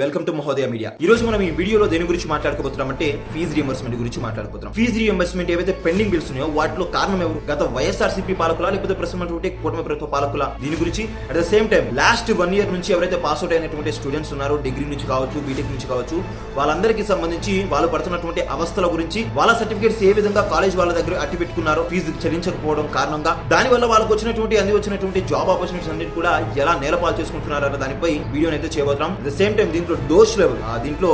Welcome to మహోదయ media. ఈ రోజు మనం ఈ వీడియోలో దేని గురించి మాట్లాడుకోబోతున్నామంటే ఫీజు రియంబర్స్మెంట్ గురించి మాట్లాడుకుంటున్నాం. ఫీజు రియంబర్స్మెంట్ ఏవైతే పెండింగ్ బిల్స్ ఉన్నాయో వాటిలో కారణం ఎవరు? గత వైఎస్ఆర్సీపీ పాలకులా లేకపోతే ప్రస్తుతం కూటమి ప్రభుత్వ పాలకులా? దీని గురించి at the same time last 1 year నుంచి ఎవరైతే పాస్ అవుట్ అయినటువంటి స్టూడెంట్స్ ఉన్నారో, డిగ్రీ నుంచి కావచ్చు, బీటెక్ నుంచి కావచ్చు, వాళ్ళందరికీ సంబంధించి వాళ్ళు పడుతున్నటువంటి అవస్థల గురించి, వాళ్ళ సర్టిఫికేట్స్ ఏ విధంగా కాలేజ్ వాళ్ళ దగ్గర అట్టి పెట్టుకున్నారో ఫీజు చెల్లించకపోవడం కారణంగా, దానివల్ల వాళ్ళకి వచ్చినటువంటి జాబ్ ఆపర్చునిటీస్ అన్నిటి కూడా ఎలా నేలపాలు చేసుకుంటున్నారు అన్న దానిపై వీడియోని అయితే చేయబోతున్నాం. అట్ ద సేమ్ టైం దీంట్లో డోస్ లెవెల్, దీంట్లో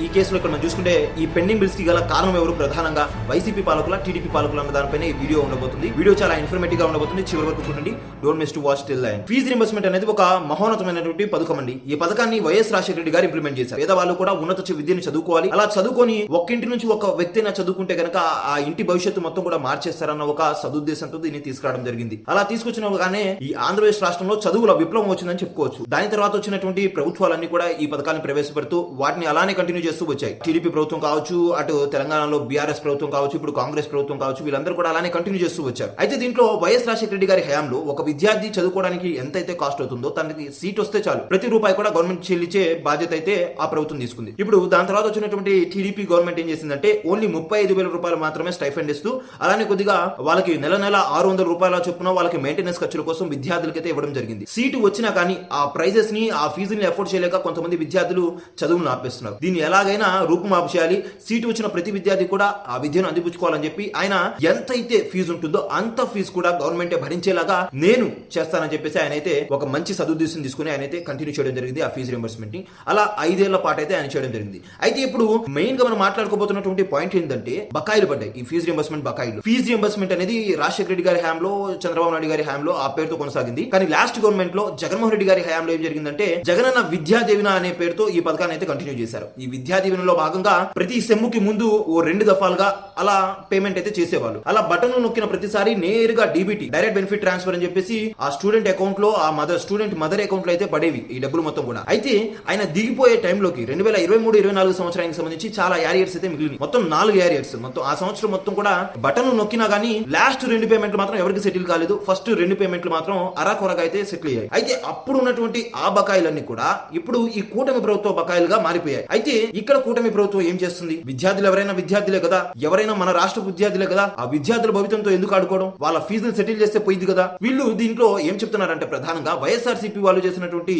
ఈ కేసులో ఇక్కడ మనం చూసుకుంటే ఈ పెండింగ్ బిల్స్ కి గల కారణం ఎవరు? ప్రధానంగా వైసీపీ పాలకుల, టీడీపీ పాలకుల అన్న దానిపైన ఈ వీడియో ఉండబోతుంది. వీడియో చాలా ఇన్ఫర్మేటివ్ గా ఉండబోతుంది. చివరి వరకు చూడండి. Don't miss to watch till the end. Fees reimbursement అనేది ఒక మహోన్నతమైనటువంటి పథకం అండి. ఈ పథకాన్ని వైఎస్ రాజశేఖర రెడ్డి గారు ఇంప్లిమెంట్ చేశారు. పేదవాళ్ళు కూడా ఉన్నత విద్యను చదువుకోవాలి, అలా చదువుకొని ఒక్కింటి నుంచి ఒక వ్యక్తి అయినా చదువుకుంటే గనక ఆ ఇంటి భవిష్యత్తు మొత్తం కూడా మార్చేస్తారన్న ఒక సదుద్దేశంతో దీన్ని తీసుకురావడం జరిగింది. అలా తీసుకొచ్చినగానే ఈ ఆంధ్రప్రదేశ్ రాష్ట్రంలో చదువుల విప్లవం వచ్చిందని చెప్పుకోవచ్చు. దాని తర్వాత వచ్చినటువంటి ప్రభుత్వాలన్నీ కూడా ఈ పథకాన్ని ప్రవేశపెడుతూ వాటిని అలానే కంటిన్యూ చేస్తూ వచ్చాయి. టీడీపీ ప్రభుత్వం కావచ్చు, అటు తెలంగాణలో బీఆర్ఎస్ ప్రభుత్వం కావచ్చు, ఇప్పుడు కాంగ్రెస్ ప్రభుత్వం కావచ్చు, వీళ్ళందరూ కూడా అలానే కంటిన్యూ చేస్తూ వచ్చారు. అయితే దీంట్లో వైఎస్ రాజశేఖర రెడ్డి గారి హయాంలో ఒక విద్యార్థి చదువుకోవడానికి ఎంతైతే కాస్ట్ అవుతుందో తనకి సీట్ వస్తే చాలు, ప్రతి రూపాయి కూడా గవర్నమెంట్ చెల్లించే బాధ్యత అయితే ఆ ప్రభుత్వం తీసుకుంది. ఇప్పుడు దాని తర్వాత వచ్చినటువంటి టీడీపీ గవర్నమెంట్ ఏం చేసిందంటే ఓన్లీ 35,000 రూపాయలు మాత్రమే స్టైఫండ్ ఇస్తూ, అలానే కొద్దిగా వాళ్ళకి నెల 600 రూపాయల చొప్పున వాళ్ళకి మెయింటెనెన్స్ ఖర్చుల కోసం విద్యార్థులకైతే ఇవ్వడం జరిగింది. సీటు వచ్చినా కానీ ఆ ప్రైజెస్ ని, ఆ ఫీజుని అఫోర్డ్ చేయలేక కొంతమంది విద్యార్థులు చదువును ఆపేస్తున్నారు. దీన్ని ఎలాగైనా రూపుమాపు చేయాలి, సీటు వచ్చిన ప్రతి విద్యార్థి కూడా ఆ విద్యను అందిపుచ్చుకోవాలని చెప్పి ఆయన ఎంతైతే ఫీజు ఉంటుందో అంత ఫీజు కూడా గవర్నమెంటే భరించేలాగా నేను చేస్తానని చెప్పేసి ఆయన అయితే ఒక మంచి సదుద్దేశం తీసుకుని ఆయన అయితే కంటిన్యూ చేయడం జరిగింది ఆ ఫీజు రింబర్స్మెంట్ ని. అలా 5 ఏళ్ల పాటు అయితే ఆయన చేయడం జరిగింది. అయితే ఇప్పుడు మెయిన్ గా మనం మాట్లాడుకోబోతున్నటువంటి పాయింట్ ఏంటంటే బకాయిలు పడ్డాయి. ఈ ఫీజు రింబర్స్మెంట్ బకాయిలు. ఫీజు రింబర్స్మెంట్ అనేది రాజశేఖర రెడ్డి గారి హయాంలో, చంద్రబాబు నాయుడు గారి హయాంలో ఆ పేరుతో కొనసాగింది. కానీ లాస్ట్ గవర్నమెంట్ లో జగన్మోహన్ రెడ్డి గారి హయాంలో ఏం జరిగిందంటే జగనన్న విద్యా దీవెన అనే పేరుతో ఈ పథకాన్ని అయితే కంటిన్యూ చేశారు. ఈ విద్యా దీవెనలో భాగంగా ప్రతి సెమ్ముకి ముందు ఓ 2 దఫాలుగా అలా పేమెంట్ అయితే చేసేవాళ్ళు. అలా బటన్ నొక్కిన ప్రతిసారి నేరుగా డీబీటీ, డైరెక్ట్ బెనిఫిట్ ట్రాన్స్ఫర్ అని చెప్పేసి ఆ స్టూడెంట్ అకౌంట్ లో, ఆ స్టూడెంట్ మదర్ అకౌంట్ లో అయితే పడేవి ఈ డబ్బులు మొత్తం కూడా. అయితే ఆయన దిగిపోయే టైంలోకి 2023-24 సంవత్సరానికి సంబంధించి చాలా యారియర్స్ అయితే మిగిలినాయి. మొత్తం 4 యారియర్స్. మొత్తం ఆ సంవత్సరం మొత్తం కూడా బటన్ నొక్కినా గానీ లాస్ట్ 2 పేమెంట్లు మాత్రం ఎవరికి సెటిల్ కాలేదు. ఫస్ట్ 2 పేమెంట్లు మాత్రం అరాకొరగా అయితే సెటిల్ అయ్యాయి. అయితే అప్పుడు ఉన్నటువంటి ఆ బకాయిలన్నీ కూడా ఇప్పుడు ఈ కూటమి ప్రభుత్వ బకాయిలుగా మారిపోయాయి. అయితే ఇక్కడ కూటమి ప్రభుత్వం ఏం చేస్తుంది? విద్యార్థులు ఎవరైనా విద్యార్థులే కదా, ఎవరైనా మన రాష్ట్ర విద్యార్థులే కదా, ఆ విద్యార్థుల భవితంతో ఎందుకు ఆడుకోవడం? వాళ్ళ ఫీజులు సెటిల్ చేస్తే పోయింది కదా. వీళ్ళు దీంట్లో ఏం చెప్తున్నారంటే ప్రధానంగా వైఎస్ఆర్సీపీ వాళ్ళు చేసినటువంటి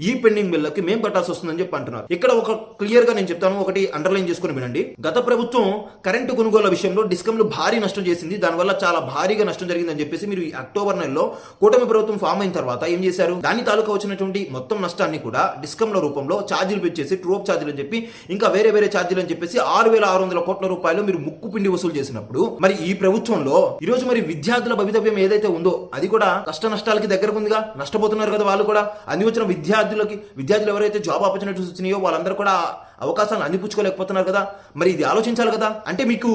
ఈ పెండింగ్ బిల్లుకి మేము కట్టాల్సి వస్తుందని చెప్పి అంటున్నారు. ఇక్కడ ఒక క్లియర్ గా నేను చెప్తాను, ఒకటి అండర్లైన్ చేసుకుని వినండి. గత ప్రభుత్వం కరెంటు కొనుగోలు విషయంలో డిస్కంలు భారీ నష్టం చేసింది. దానివల్ల చాలా భారీగా నష్టం జరిగిందని చెప్పేసి మీరు ఈ అక్టోబర్ నెలలో కూటమి ప్రభుత్వం ఫామ్ అయిన తర్వాత ఏం చేశారు? దాని తాలూకా వచ్చినటువంటి మొత్తం నష్టాన్ని కూడా డిస్కంల రూపంలో ఛార్జీలు పెంచేసి, ట్రూప్ ఛార్జీలు అని చెప్పి, ఇంకా వేరే ఛార్జీలు అని చెప్పేసి 6,600 కోట్ల రూపాయలు మీరు ముక్కు పిండి వసూలు చేసినప్పుడు మరి ఈ ప్రభుత్వంలో ఈ రోజు మరి విద్యార్థుల భవితవ్యం ఏదైతే ఉందో అది కూడా కష్ట నష్టాలకి దగ్గరకు ఉందిగా. నష్టపోతున్నారు కదా వాళ్ళు కూడా. అంది వచ్చిన విద్యార్థులు ఎవరైతే జాబ్ ఆపర్చునిటీస్ వచ్చినాయో వాళ్ళందరూ కూడా అవకాశాలను అందిపుచ్చుకోలేకపోతున్నారు కదా. మరి ఇది ఆలోచించాలి కదా. అంటే మీకు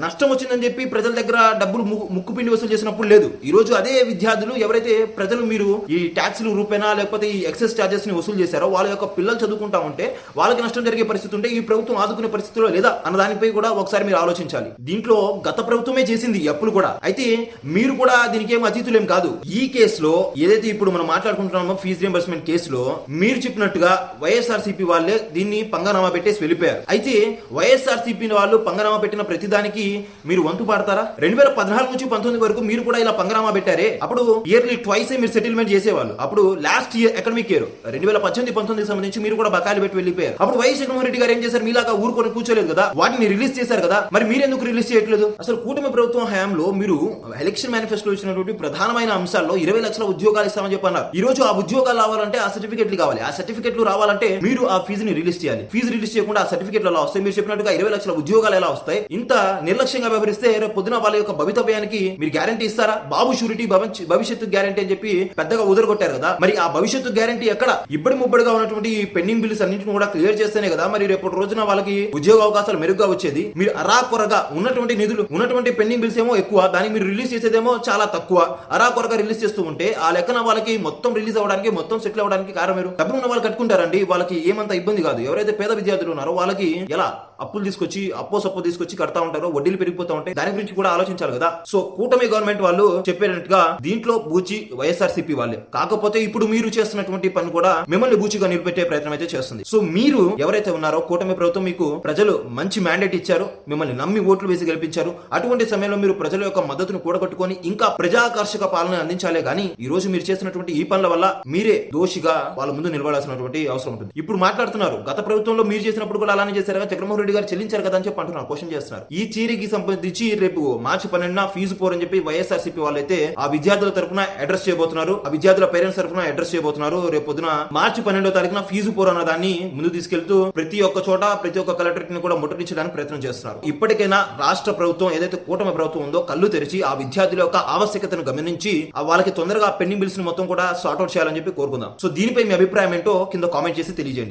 నష్టం వచ్చిందని చెప్పి ప్రజల దగ్గర డబ్బులు ముక్కు పిండి వసూలు చేసినప్పుడు లేదు. ఈ రోజు అదే విద్యార్థులు ఎవరైతే ప్రజలు మీరు ఈ ట్యాక్స్లు రూపేనా లేకపోతే ఈ ఎక్సెస్ ఛార్జెస్ ని వసూలు చేశారో వాళ్ళ యొక్క పిల్లలు చదువుకుంటా ఉంటే వాళ్ళకి నష్టం జరిగే పరిస్థితి ఉంటే ఈ ప్రభుత్వం ఆదుకునే పరిస్థితిలో లేదా అన్న దానిపై కూడా ఒకసారి మీరు ఆలోచించాలి. దీంట్లో గత ప్రభుత్వమే చేసింది ఈ అప్పులు కూడా. అయితే మీరు కూడా దీనికి ఏం అతీతులేం కాదు. ఈ కేసులో ఏదైతే ఇప్పుడు మనం మాట్లాడుకుంటున్నామో ఫీజు రియంబర్స్మెంట్ కేసులో మీరు చెప్పినట్టుగా వైఎస్ఆర్సీపీ వాళ్ళే దీన్ని పంగనామా పెట్టేసి వెళ్ళిపోయారు. అయితే వైఎస్ఆర్సీపీ వాళ్ళు పంగనామా పెట్టిన ప్రతిదానికి మీరు వంతు పాడతారా? 2014 నుంచి 19 వరకు మీరు కూడా ఇలా పంగనామా పెట్టారే. అప్పుడు ఇయర్లీ ట్వైస్ మీరు సెటిల్మెంట్ చేసేవాళ్ళు. అప్పుడు లాస్ట్ ఇయర్ అకాడమిక్ ఇయర్ 2018-19 సంబంధించి మీరు కూడా బకాయిలు పెట్టి వెళ్ళిపోయారు. అప్పుడు వైఎస్ జగన్మోహన్ రెడ్డి గారు ఏం చేశారు? మీలాగా ఊరుకొని కూర్చోలేదు కదా, వాటిని రిలీజ్ చేశారు కదా. మరి మీరు ఎందుకు రిలీజ్ చేయట్లేదు? అసలు కూటమి ప్రభుత్వం హయాంలో మీరు ఎలక్షన్ మేనిఫెస్టోలో ఇచ్చినటువంటి ప్రధానమైన అంశాల్లో 20 లక్షల ఉద్యోగాలు ఇస్తామని చెప్పి అన్నారు. ఈ రోజు ఆ ఉద్యోగాలు రావాలంటే ఆ సర్టిఫికెట్లు కావాలి. ఆ సర్టిఫికెట్లు రావాలంటే మీరు ఆ ఫీజుని రిలీజ్ చేయాలి. ఫీజు రిలీజ్ చేయకుండా ఆ సర్టిఫికెట్లు ఎలా వస్తాయి? మీరు చెప్పినట్టుగా 20 లక్షల ఉద్యోగాలు ఎలా వస్తాయి? ఇంత నిర్లక్ష్యంగా వ్యవహరిస్తే రేపు పొద్దున వాళ్ళ యొక్క భవితవ్యానికి మీరు గ్యారంటీ ఇస్తారా? బాబు షూరిటీ భవిష్యత్తు గ్యారంటీ అని చెప్పి పెద్దగా ఉదరగొట్టారు కదా. మరి ఆ భవిష్యత్తు గ్యారంటీ ఎక్కడ? ఇబ్బడి ముబ్బడిగా ఉన్నటువంటి పెండింగ్ బిల్స్ అన్నింటిని కూడా క్లియర్ చేస్తేనే కదా మరి రేపు రోజున వాళ్ళకి ఉద్యోగ అవకాశాలు మెరుగ్గా వచ్చేది. మీరు అరాకొరగా ఉన్నటువంటి నిధులు, ఉన్నటువంటి పెండింగ్ బిల్స్ ఏమో ఎక్కువ, దానికి మీరు రిలీజ్ చేసేదేమో చాలా తక్కువ, అరాకొరగా రిలీజ్ చేస్తూ ఉంటే ఆ లెక్కన వాళ్ళకి మొత్తం రిలీజ్ అవ్వడానికి, మొత్తం సెటిల్ అవ్వడానికి కారణం మీరు డబ్బులు ఉన్న వాళ్ళు కట్టుకుంటారండి. వాళ్ళకి ఏమంత ఇబ్బంది కాదు. ఎవరైతే పేద విద్యార్థులు ఉన్నారో వాళ్ళకి ఎలా అప్పులు తీసుకొచ్చి సప్పు తీసుకొచ్చి కడతా ఉంటారు, వడ్డీలు పెరిగిపోతా ఉంటాయి. దాని గురించి కూడా ఆలోచించాలి కదా. సో కూటమి గవర్నమెంట్ వాళ్ళు చెప్పేటట్టుగా దీంట్లో బూచి వైఎస్ఆర్సీపీ వాళ్ళే. కాకపోతే ఇప్పుడు మీరు చేస్తున్నటువంటి పని కూడా మిమ్మల్ని బూచిగా నిలబెట్టే ప్రయత్నం అయితే చేస్తుంది. సో మీరు ఎవరైతే ఉన్నారో కూటమి ప్రభుత్వం మీకు ప్రజలు మంచి మ్యాండేట్ ఇచ్చారు, మిమ్మల్ని నమ్మి ఓట్లు వేసి గెలిపించారు. అటువంటి సమయంలో మీరు ప్రజల యొక్క మద్దతును కూడగట్టుకొని ఇంకా ప్రజాకర్షక పాలన అందించాలే గానీ ఈ రోజు మీరు చేసినటువంటి ఈ పనుల వల్ల మీరే దోషిగా వాళ్ళ ముందు నిలబడాల్సినటువంటి అవసరం ఉంటుంది. ఇప్పుడు మాట్లాడుతున్నారు గత ప్రభుత్వంలో మీరు చేసినప్పుడు కూడా అలానే చేశారు కదా, జగన్మోహన్ రెడ్డి గారు చెల్లించారు కదా అని చెప్పి అంటున్నారు, క్వశ్చన్ చేస్తున్నారు. ఈ చీరికి సంబంధించి రేపు మార్చి 12న ఫీజు పోరని చెప్పి వైఎస్ఆర్సీపీ వాళ్ళైతే ఆ విద్యార్థుల తరపున అడ్రస్ చేయబోతున్నారు, ఆ విద్యార్థుల పేరెంట్స్ తరపున అడ్రస్ చేయబోతున్నారు. రేపు పొద్దున మార్చి 12వ తారీఖున ఫీజు పోర్ అన్న దాన్ని ముందు తీసుకెళ్తూ ప్రతి ఒక్క చోట ప్రతి ఒక్క కలెక్టరేట్ ని కూడా ముట్టడించడానికి ప్రయత్నం చేస్తున్నారు. ఇప్పటికైనా రాష్ట్ర ప్రభుత్వం ఏదైతే కూటమి ప్రభుత్వం ఉందో కళ్ళు తెరిచి ఆ విద్యార్థుల యొక్క ఆవశ్యకతను గమనించి వాళ్ళకి తొందరగా పెండింగ్ బిల్స్ ని మొత్తం కూడా సార్ట్అవుట్ చేయాలని చెప్పి కోరుకుందాం. సో దీనిపై మీ అభిప్రాయం ఏంటో కింద కామెంట్ చేసి తెలియజేయండి.